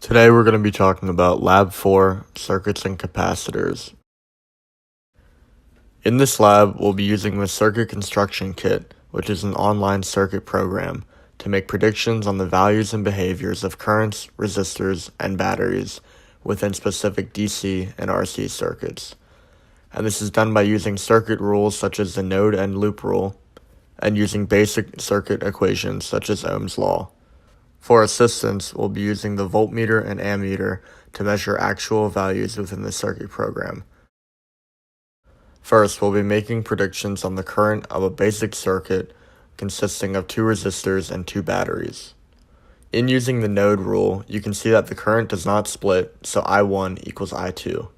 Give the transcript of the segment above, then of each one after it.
Today we're going to be talking about Lab 4, Circuits and Capacitors. In this lab, we'll be using the Circuit Construction Kit, which is an online circuit program, to make predictions on the values and behaviors of currents, resistors, and batteries within specific DC and RC circuits. And this is done by using circuit rules such as the node and loop rule, and using basic circuit equations such as Ohm's law. For assistance, we'll be using the voltmeter and ammeter to measure actual values within the circuit program. First, we'll be making predictions on the current of a basic circuit consisting of 2 resistors and 2 batteries. In using the node rule, you can see that the current does not split, so I1 equals I2.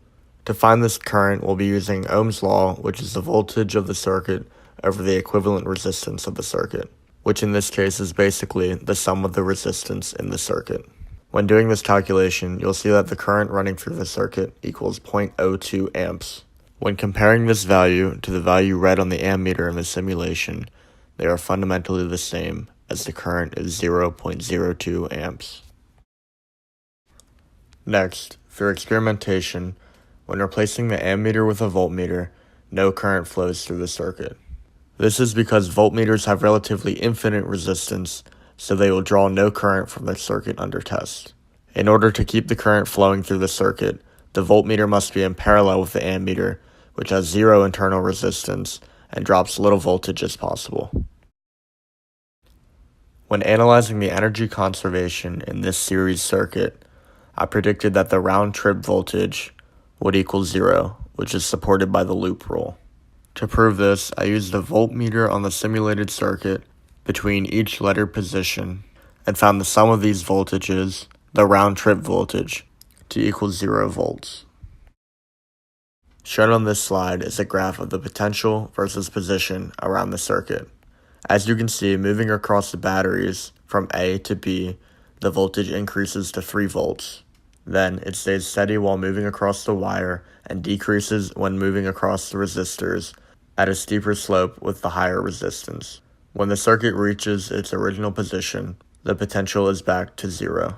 To find this current, we'll be using Ohm's law, which is the voltage of the circuit over the equivalent resistance of the circuit, which in this case is basically the sum of the resistance in the circuit. When doing this calculation, you'll see that the current running through the circuit equals 0.02 amps. When comparing this value to the value read on the ammeter in the simulation, they are fundamentally the same, as the current is 0.02 amps. Next, for experimentation, when replacing the ammeter with a voltmeter, no current flows through the circuit. This is because voltmeters have relatively infinite resistance, so they will draw no current from the circuit under test. In order to keep the current flowing through the circuit, the voltmeter must be in parallel with the ammeter, which has 0 internal resistance and drops little voltage as possible. When analyzing the energy conservation in this series circuit, I predicted that the round-trip voltage would equal 0, which is supported by the loop rule. To prove this, I used a voltmeter on the simulated circuit between each letter position and found the sum of these voltages, the round-trip voltage, to equal 0 volts. Shown on this slide is a graph of the potential versus position around the circuit. As you can see, moving across the batteries from A to B, the voltage increases to 3 volts. Then it stays steady while moving across the wire and decreases when moving across the resistors at a steeper slope with the higher resistance. When the circuit reaches its original position, the potential is back to 0.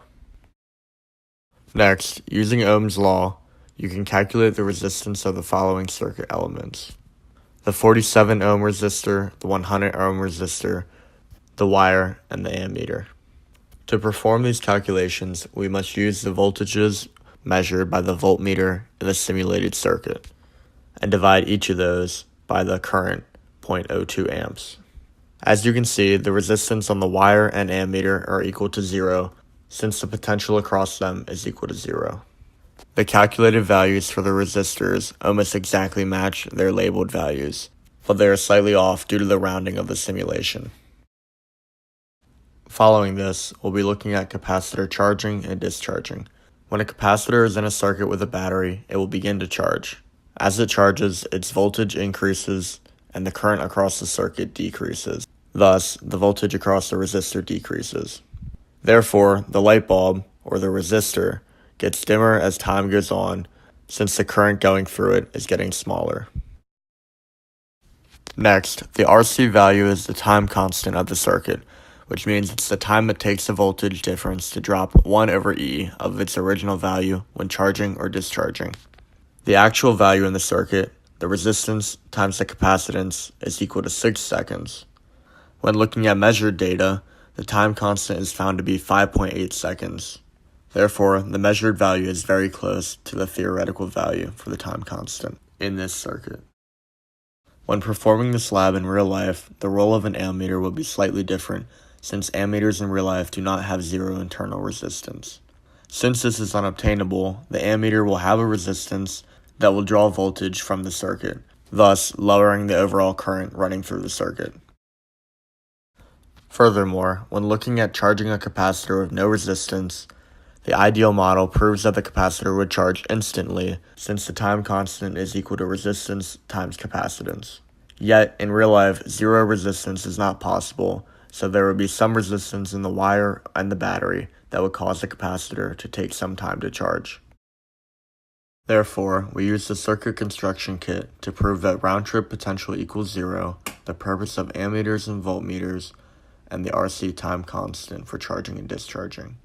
Next, using Ohm's law, you can calculate the resistance of the following circuit elements: the 47 ohm resistor, the 100 ohm resistor, the wire, and the ammeter. To perform these calculations, we must use the voltages measured by the voltmeter in the simulated circuit, and divide each of those by the current, 0.02 amps. As you can see, the resistance on the wire and ammeter are equal to 0, since the potential across them is equal to 0. The calculated values for the resistors almost exactly match their labeled values, but they are slightly off due to the rounding of the simulation. Following this, we'll be looking at capacitor charging and discharging. When a capacitor is in a circuit with a battery, it will begin to charge. As it charges, its voltage increases and the current across the circuit decreases. Thus, the voltage across the resistor decreases. Therefore, the light bulb, or the resistor, gets dimmer as time goes on, since the current going through it is getting smaller. Next, the RC value is the time constant of the circuit, which means it's the time it takes the voltage difference to drop 1 over E of its original value when charging or discharging. The actual value in the circuit, the resistance times the capacitance, is equal to 6 seconds. When looking at measured data, the time constant is found to be 5.8 seconds. Therefore, the measured value is very close to the theoretical value for the time constant in this circuit. When performing this lab in real life, the role of an ammeter will be slightly different, since ammeters in real life do not have 0 internal resistance. Since this is unobtainable, the ammeter will have a resistance that will draw voltage from the circuit, thus lowering the overall current running through the circuit. Furthermore, when looking at charging a capacitor with no resistance, the ideal model proves that the capacitor would charge instantly, since the time constant is equal to resistance times capacitance. Yet, in real life, 0 resistance is not possible, so there would be some resistance in the wire and the battery that would cause the capacitor to take some time to charge. Therefore, we use the circuit construction kit to prove that round-trip potential equals 0, the purpose of ammeters and voltmeters, and the RC time constant for charging and discharging.